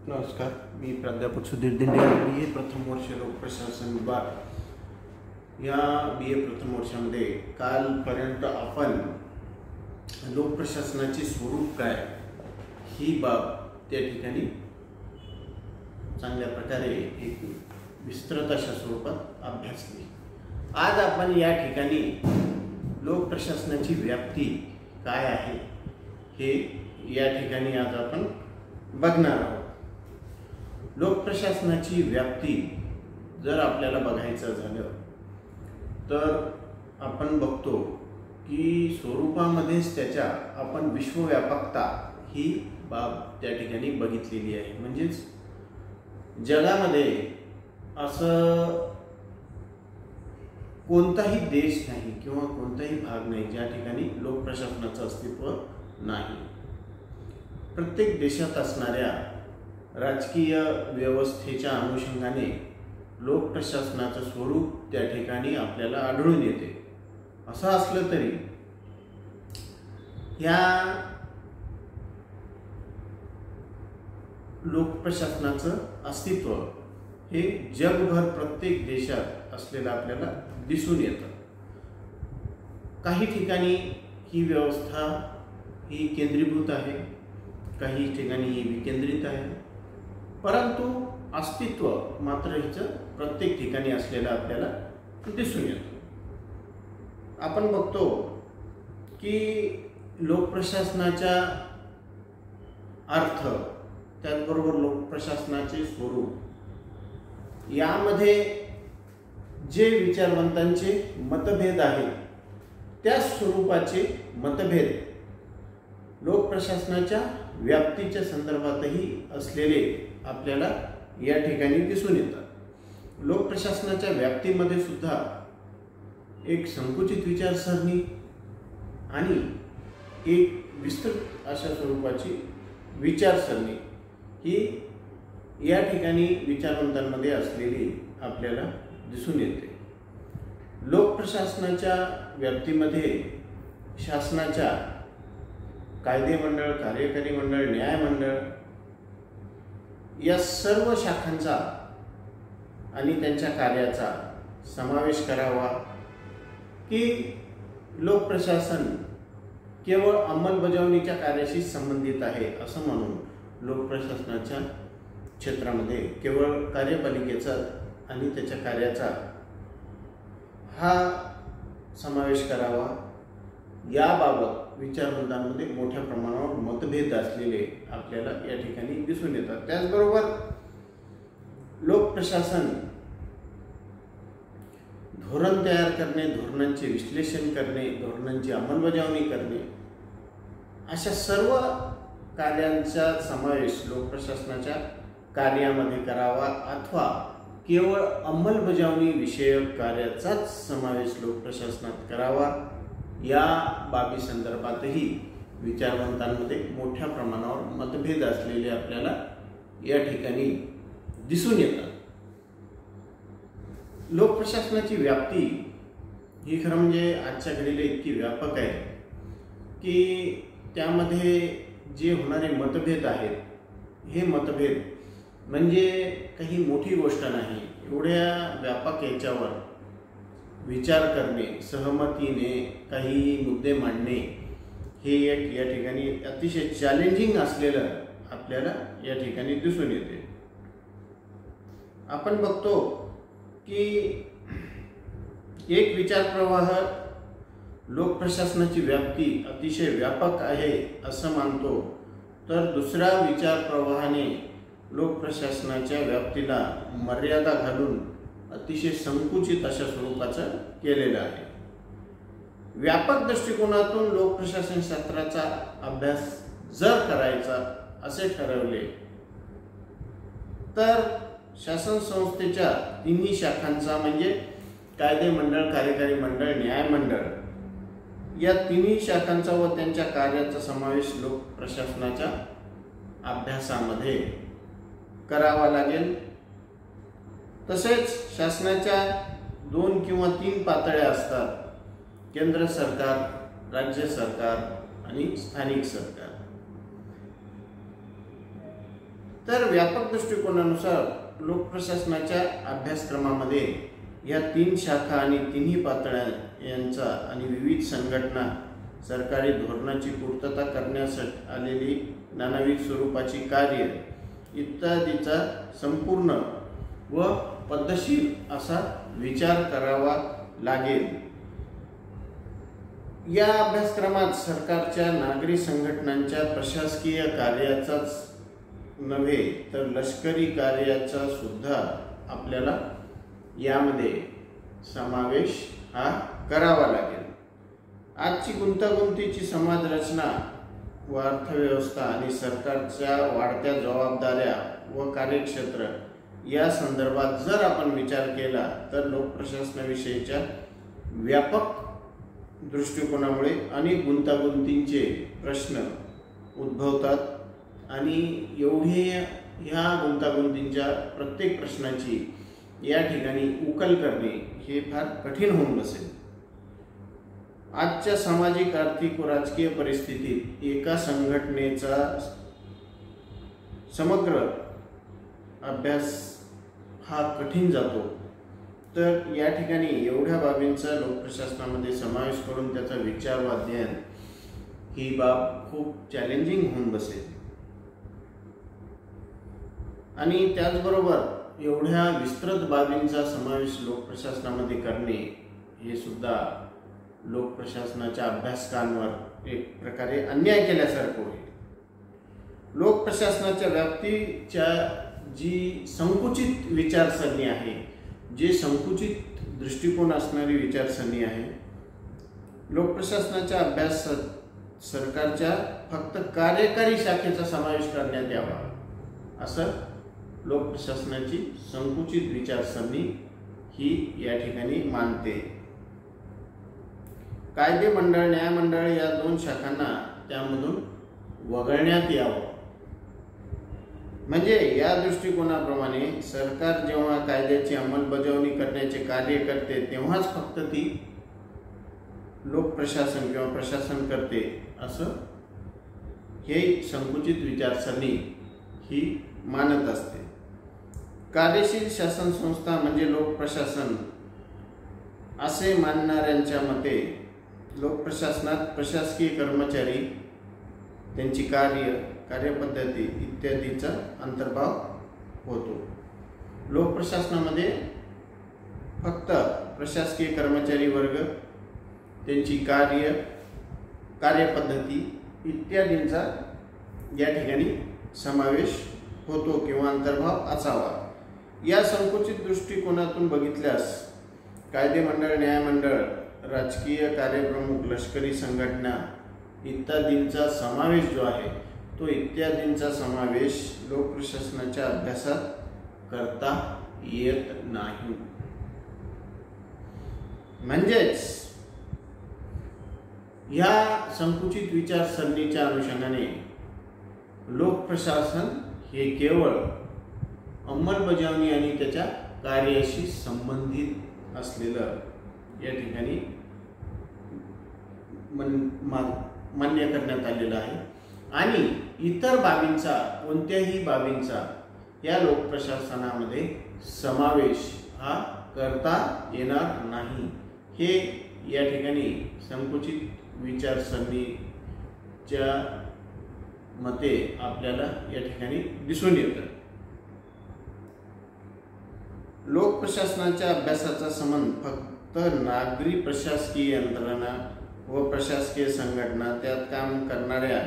नमस्कार, मी प्राध्यापक सुधीर दिंडे, BA प्रथम वर्ष लोकप्रशासन विभाग। या BA प्रथम वर्षामध्ये कालपर्यंत आपण लोकप्रशासनाचे स्वरूप काय ही बाब त्या ठिकाणी चांगल्या प्रकारे एक विस्तृत अशा स्वरूपात अभ्यासली। आज आपण या ठिकाणी लोकप्रशासनाची व्याप्ती काय आहे हे या ठिकाणी आज आपण बघणार आहोत। लोकप्रशासनाची व्याप्ती जर आपल्याला बघायचं झालं तर आपण बघतो की स्वरूपामध्येच त्याच्या आपण विश्वव्यापकता ही बाब त्या ठिकाणी बघितलेली आहे। म्हणजेच जगामध्ये असं कोणताही देश नाही किंवा कोणताही भाग नाही ज्या ठिकाणी लोकप्रशासनाचं अस्तित्व नाही। प्रत्येक देशात असणाऱ्या राजकीय व्यवस्थेच्या अनुषंगाने लोकप्रशासनाचं स्वरूप त्या ठिकाणी आपल्याला आढळून येते। असं असलं तरी या लोकप्रशासनाचं अस्तित्व हे जगभर प्रत्येक देशात असलेलं आपल्याला दिसून येतं। काही ठिकाणी ही व्यवस्था ही केंद्रीभूत आहे, काही ठिकाणी ही विकेंद्रित आहे, परंतु अस्तित्व मात्र हिचं प्रत्येक ठिकाणी असलेलं आपल्याला दिसून येतं। आपण बघतो की लोकप्रशासनाचा अर्थ त्याचबरोबर लोकप्रशासनाचे स्वरूप यामध्ये जे विचारवंतांचे मतभेद आहेत त्या स्वरूपाचे मतभेद लोकप्रशासनाच्या व्याप्तीच्या संदर्भातही असलेले आपल्याला या ठिकाणी दिसून येतात। लोकप्रशासनाच्या व्याप्तीमध्ये सुद्धा एक संकुचित विचारसरणी आणि एक विस्तृत अशा स्वरूपाची विचारसरणी ही या ठिकाणी विचारवंतांमध्ये असलेली आपल्याला दिसून येते। लोकप्रशासनाच्या व्याप्तीमध्ये शासनाच्या कायदे मंडळ, कार्यकारी मंडळ, न्याय मंडळ या सर्व शाखांचा आणि त्यांच्या कार्याचा समावेश करावा की लोकप्रशासन केवळ अंमलबजावणीच्या कार्याशी संबंधित आहे असं म्हणून लोकप्रशासनाच्या क्षेत्रामध्ये केवळ कार्यपालिकेचा आणि त्याच्या कार्याचा हा समावेश करावा याबाबत विचारवंतांमध्ये मोठ्या प्रमाणावर मतभेद असलेले आपल्याला या ठिकाणी दिसून येतात। त्याचबरोबर लोकप्रशासन धोरण तयार करणे, धोरणांचे विश्लेषण करणे, धोरणांची अंमलबजावणी करणे अशा सर्व कार्यांचा समावेश लोकप्रशासनाच्या कार्यामध्ये करावा अथवा केवळ अंमलबजावणी विषयक कार्याचाच समावेश लोकप्रशासनात करावा या बाबी संदर्भातही विचारवंतांमध्ये मोठ्या प्रमाणावर मतभेद असलेले आपल्याला या ठिकाणी दिसून येतात। लोकप्रशासनाची व्याप्ती ही खरं म्हणजे आजच्या घडीला इतकी व्यापक आहे की त्यामध्ये जे होणारे मतभेद आहेत हे मतभेद म्हणजे काही मोठी गोष्ट नाही। एवढ्या व्यापक याच्यावर विचार करणे, सहमतीने काही मुद्दे मांडणे हे एक या ठिकाणी अतिशय चॅलेंजिंग असलेलं आपल्याला या ठिकाणी दिसून येते। आपण बघतो की एक विचारप्रवाह लोकप्रशासनाची व्याप्ती अतिशय व्यापक आहे असं मानतो, तर दुसऱ्या विचारप्रवाहाने लोकप्रशासनाच्या व्याप्तीला मर्यादा घालून अतिशय संकुचित अशा स्वरूपाचं केलेलं आहे। व्यापक दृष्टिकोनातून लोकप्रशासन शास्त्राचा अभ्यास जर करायचा असे ठरवले तर शासन संस्थेच्या तिन्ही शाखांचा म्हणजे कायदे मंडळ, कार्यकारी मंडळ, न्याय मंडळ या तिन्ही शाखांचा व त्यांच्या कार्याचा समावेश लोकप्रशासनाच्या अभ्यासामध्ये करावा लागेल। तसेच शासनाच्या 2 किंवा 3 पातळ्या असतात, केंद्र सरकार, राज्य सरकार आणि स्थानिक सरकार। तर व्यापक दृष्टिकोनानुसार लोकप्रशासनाच्या अभ्यासक्रमामध्ये या 3 शाखा आणि 3ही पातळ्या यांचा आणि विविध संघटना सरकारी धोरणाची पूर्तता करण्यासाठी आलेली नानाविध स्वरूपाची कार्य इत्यादीचा संपूर्ण व पद्धतशीर असा विचार करावा लागेल। या अभ्यासक्रमात सरकारच्या नागरी संघटनांच्या प्रशासकीय कार्याचाच नव्हे तर लष्करी कार्याचा सुद्धा आपल्याला यामध्ये समावेश हा करावा लागेल। आजची गुंतागुंतीची समाज रचना व अर्थव्यवस्था आणि सरकारच्या वाढत्या जबाबदाऱ्या व कार्यक्षेत्र या संदर्भात जर आपण विचार केला तर लोकप्रशासनाविषयीच्या व्यापक दृष्टिकोनामुळे अनेक गुंतागुंतींचे प्रश्न उद्भवतात आणि ह्या गुंतागुंतींच्या प्रत्येक प्रश्नाची या ठिकाणी उकल करणे हे फार कठीण होऊन बसेल। आजच्या सामाजिक, आर्थिक व राजकीय परिस्थितीत एका संघटनेचा समग्र अभ्यास हा कठीण जातो। तर या ठिकाणी एवढ्या बाबींचा लोकप्रशासनामध्ये समावेश करून त्याचा विचार व अध्ययन ही बाब खूप चॅलेंजिंग होऊन बसेल आणि त्याचबरोबर एवढ्या विस्तृत बाबींचा समावेश लोकप्रशासनामध्ये करणे हे सुद्धा लोकप्रशासनाच्या अभ्यासकांवर एक प्रकारे अन्याय केल्यासारखं होईल। लोकप्रशासनाच्या व्याप्तीच्या जी संकुचित विचारसरणी आहे, जे संकुचित दृष्टिकोन असणारी विचारसरणी आहे, लोकप्रशासनाच्या अभ्यासात सरकारच्या फक्त कार्यकारी शाखेचा समावेश करण्यात यावा असं लोकप्रशासनाची संकुचित विचारसरणी ही या ठिकाणी मानते। कायदे मंडळ, न्यायमंडळ या 2 शाखांना त्यामधून वगळण्यात यावं। म्हणजे या दृष्टिकोनाप्रमाणे सरकार जेव्हा कायद्याची अंमलबजावणी करण्याचे कार्य करते तेव्हाच फक्त ती लोकप्रशासन किंवा प्रशासन करते असं हे संकुचित विचारसरणी ही मानत असते। कार्यशील शासन संस्था म्हणजे लोकप्रशासन असे मानणाऱ्यांच्या मते लोकप्रशासनात प्रशासकीय कर्मचारी, त्यांची कार्यपद्धती इत्यादीचा अंतर्भाव होतो। लोकप्रशासनामध्ये फक्त प्रशासकीय कर्मचारी वर्ग, त्यांची कार्यपद्धती इत्यादींचा या ठिकाणी समावेश होतो किंवा अंतर्भाव असावा। या संकुचित दृष्टिकोनातून बघितल्यास कायदे मंडळ, न्यायमंडळ, राजकीय कार्यप्रमुख, लष्करी संघटना इत्यादींचा समावेश जो आहे तो इत्यादींचा समावेश लोकप्रशासनाच्या अभ्यासात करता येत नाही। म्हणजेच या संकुचित विचारसरणीच्या अनुषंगाने लोकप्रशासन हे केवळ अंमलबजावणी आणि त्याच्या कार्याशी संबंधित असलेलं या ठिकाणी मान्य करण्यात आलेलं आहे आणि इतर बाबींचा, कोणत्याही बाबींचा या लोकप्रशासनामध्ये समावेश हा करता येणार नाही हे या ठिकाणी संकुचित विचारसरणीच्या मते आपल्याला या ठिकाणी दिसून येतं। लोकप्रशासनाच्या अभ्यासाचा संबंध फक्त नागरी प्रशासकीय यंत्रणा व प्रशासकीय संघटना, त्यात काम करणाऱ्या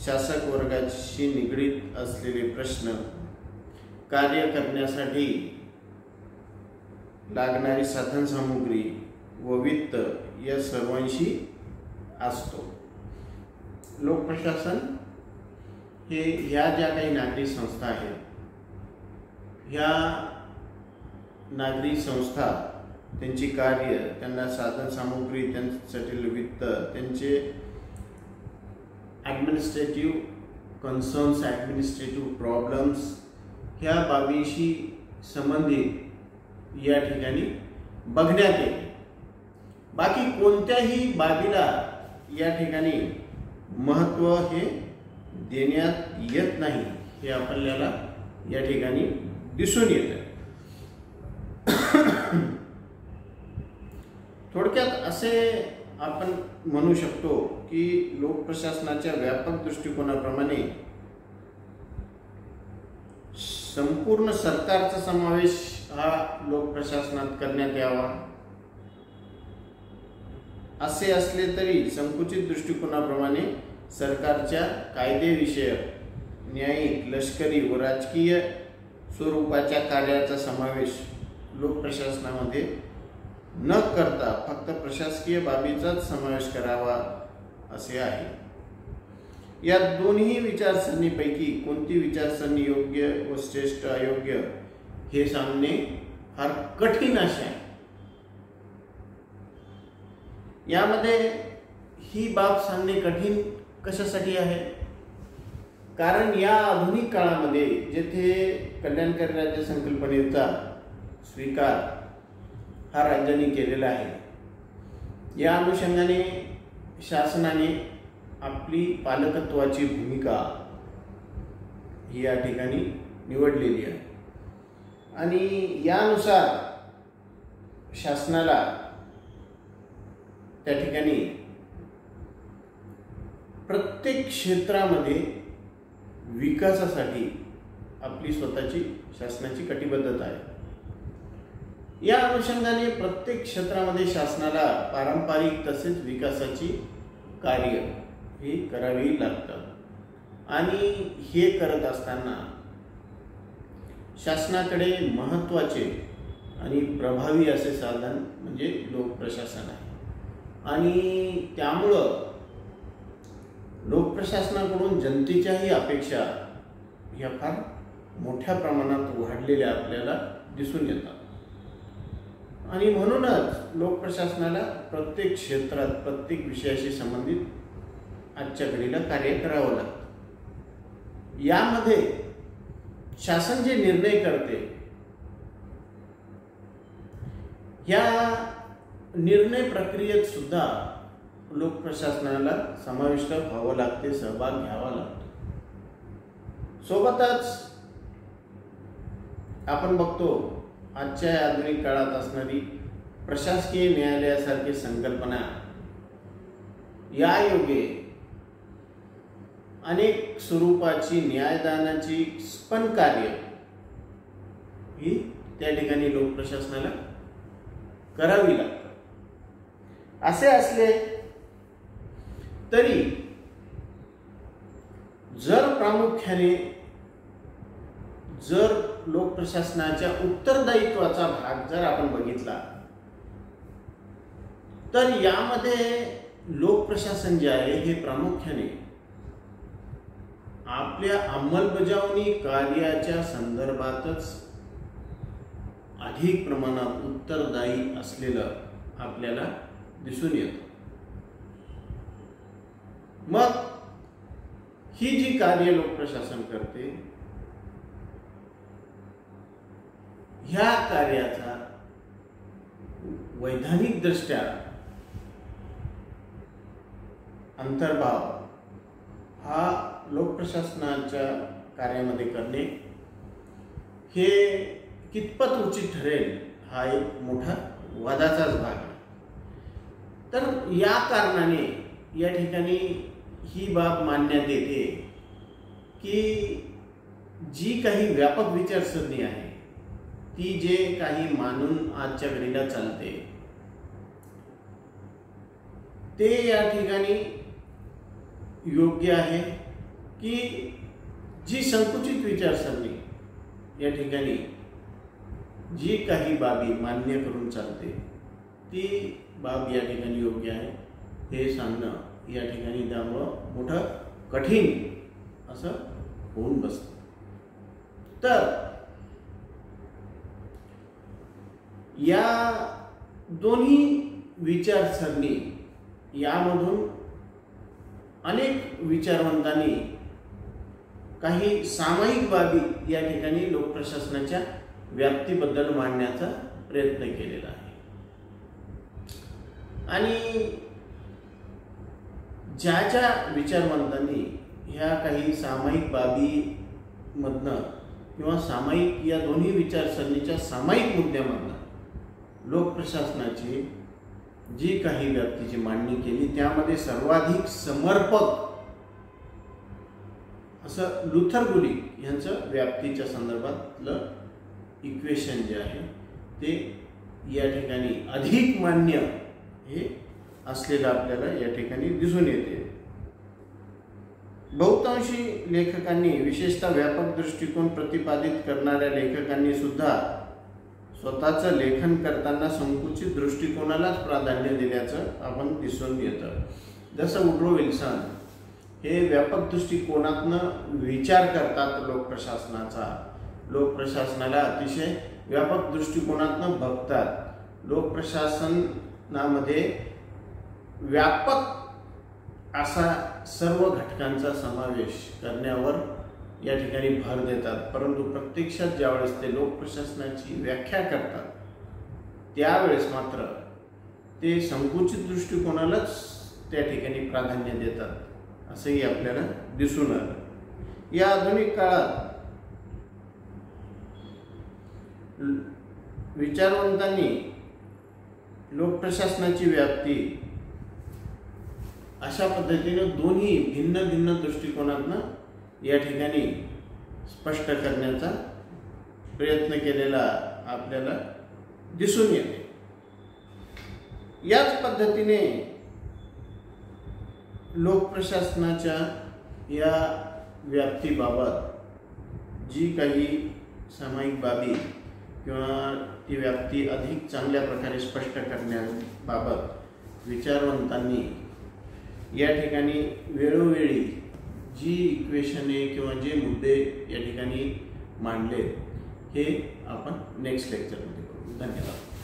शासक वर्गाशी निगडीत असलेले प्रश्न, कार्य करण्यासाठी लागणारी साधनसामुग्री व वित्त या सर्वांशी असतो। लोकप्रशासन हे ह्या ज्या काही नागरी संस्था आहेत, ह्या नागरी संस्था त्यांची कार्य, त्यांना साधनसामुग्री, त्यांच्यासाठी वित्त, त्यांचे ॲडमिनिस्ट्रेटिव्ह कन्सर्न्स, ॲडमिनिस्ट्रेटिव्ह प्रॉब्लेम्स ह्या बाबीशी संबंधित या ठिकाणी बघण्यात येते। बाकी कोणत्याही बाबीला या ठिकाणी महत्त्व हे देण्यात येत नाही। हे आपल्याला या ठिकाणी दिसून येतं. थोडक्यात असे आपण म्हणू शकतो की लोकप्रशासनाच्या व्यापक दृष्टिकोनाप्रमाणे संपूर्ण सरकारचा समावेश हा लोकप्रशासनात करण्यात यावा. असे असले तरी संकुचित दृष्टिकोनाप्रमाणे सरकारच्या कायदेविषयक, न्यायिक, लष्करी व राजकीय स्वरूपाच्या कार्याचा समावेश लोकप्रशासनामध्ये न करता फक्त प्रशासकीय बाबीचाच समावेश करावा असे आहे. या दोन्ही विचारसरणीपैकी कोणती विचारसरणी योग्य व श्रेष्ठ अयोग्य हे सांगणे फार कठीण असे आहे. यामध्ये ही बाब सांगणे कठीण कशासाठी आहे? कारण या आधुनिक काळामध्ये जेथे कल्याणकारी राज्य संकल्पनेचा स्वीकार हा राज्यांनी केलेला आहे, या अनुषंगाने शासनाने आपली पालकत्वाची भूमिका ही या ठिकाणी निवडलेली आहे आणि यानुसार शासनाला त्या ठिकाणी प्रत्येक क्षेत्रामध्ये विकासासाठी आपली स्वतःची शासनाची कटिबद्धता आहे. या अनुषंगाने प्रत्येक क्षेत्रामध्ये शासनाला पारंपरिक तसेच विकासाची कार्य ही करावी लागतात आणि हे करत असताना शासनाकडे महत्त्वाचे आणि प्रभावी असे साधन म्हणजे लोकप्रशासन आहे आणि त्यामुळं लोकप्रशासनाकडून जनतेच्याही अपेक्षा ह्या फार मोठ्या प्रमाणात वाढलेल्या आपल्याला दिसून येतात आणि म्हणूनच लोकप्रशासनाला प्रत्येक क्षेत्रात प्रत्येक विषयाशी संबंधित आजच्या घडीला कार्य करावं लागतं. यामध्ये शासन जे निर्णय करते या निर्णय प्रक्रियेत सुद्धा लोकप्रशासनाला समाविष्ट व्हावं लागते, सहभाग घ्यावा लागतो. सोबतच आपण बघतो आजच्या आधुनिक काळात असणारी प्रशासकीय न्यायालयासारखी संकल्पना यायोगे अनेक स्वरूपाची न्यायदानाची स्पन कार्य ही त्या ठिकाणी लोकप्रशासनाला करावी लागतात. असे असले तरी जर प्रामुख्याने जर लोकप्रशासनाच्या उत्तरदायित्वाचा भाग जर आपण बघितला तर यामध्ये लोकप्रशासन जे आहे हे प्रामुख्याने आपल्या अंमलबजावणी कार्याच्या संदर्भातच अधिक प्रमाणात उत्तरदायी असलेलं आपल्याला दिसून येतं. मग ही जी कार्य लोकप्रशासन करते ह्या कार्याचा वैधानिक दृष्ट्या अंतर्भाव हा लोकप्रशासनाच्या कार्यामध्ये करणे हे कितपत उचित ठरेल हा एक मोठा वादाचाच भाग आहे. तर या कारणाने या ठिकाणी ही बाब मानण्यात येते की जी काही व्यापक विचारसरणी आहे ती जे काही मानून आजच्या घडीला चालते ते या ठिकाणी योग्य आहे की जी संकुचित विचारसरणी या ठिकाणी जी काही बाबी मान्य करून चालते ती बाब या ठिकाणी योग्य आहे हे सांगणं या ठिकाणी त्यामुळं मोठं कठीण असं होऊन बसतं. तर या दोन्ही विचारसरणी यामधून अनेक विचारवंतांनी काही सामायिक बाबी या ठिकाणी लोकप्रशासनाच्या व्याप्तीबद्दल मांडण्याचा प्रयत्न केलेला आहे आणि ज्या ज्या विचारवंतांनी ह्या काही सामायिक बाबी मधनं किंवा सामायिक या दोन्ही विचारसरणीच्या सामायिक मुद्द्यामधनं लोकप्रशासनाची जी काही व्याप्तीची मांडणी केली त्यामध्ये सर्वाधिक समर्पक असं लुथर गुलिक यांचं व्याप्तीच्या संदर्भातलं इक्वेशन जे आहे ते या ठिकाणी अधिक मान्य हे असलेलं आपल्याला या ठिकाणी दिसून येते। बहुतांशी लेखकांनी विशेषतः व्यापक दृष्टिकोन प्रतिपादित करणाऱ्या लेखकांनी सुद्धा स्वतःचं लेखन करताना संकुचित दृष्टिकोनालाच प्राधान्य दिल्याचं आपण दिसून येतं। जसं वुड्रो विल्सन हे व्यापक दृष्टिकोनातनं विचार करतात लोकप्रशासनाला अतिशय व्यापक दृष्टिकोनातनं बघतात। लोकप्रशासनामध्ये व्यापक असा सर्व घटकांचा समावेश करण्यावर या ठिकाणी भर देतात, परंतु प्रत्यक्षात ज्यावेळेस ते लोकप्रशासनाची व्याख्या करतात त्यावेळेस मात्र ते संकुचित दृष्टिकोनालाच त्या ठिकाणी प्राधान्य देतात असंही आपल्याला दिसून आलं। या आधुनिक काळात विचारवंतांनी लोकप्रशासनाची व्याप्ती अशा पद्धतीने दोन्ही भिन्न भिन्न दृष्टिकोनातनं या ठिकाणी स्पष्ट करण्याचा प्रयत्न केलेला आपल्याला दिसून येते। याच पद्धतीने लोकप्रशासनाच्या या व्याप्तीबाबत जी काही सामायिक बाबी किंवा ती व्याप्ती अधिक चांगल्या प्रकारे स्पष्ट करण्याबाबत विचारवंतांनी या ठिकाणी वेळोवेळी जी इक्वेशने किंवा जे मुद्दे या ठिकाणी मांडले हे आपण नेक्स्ट लेक्चरमध्ये करू। धन्यवाद।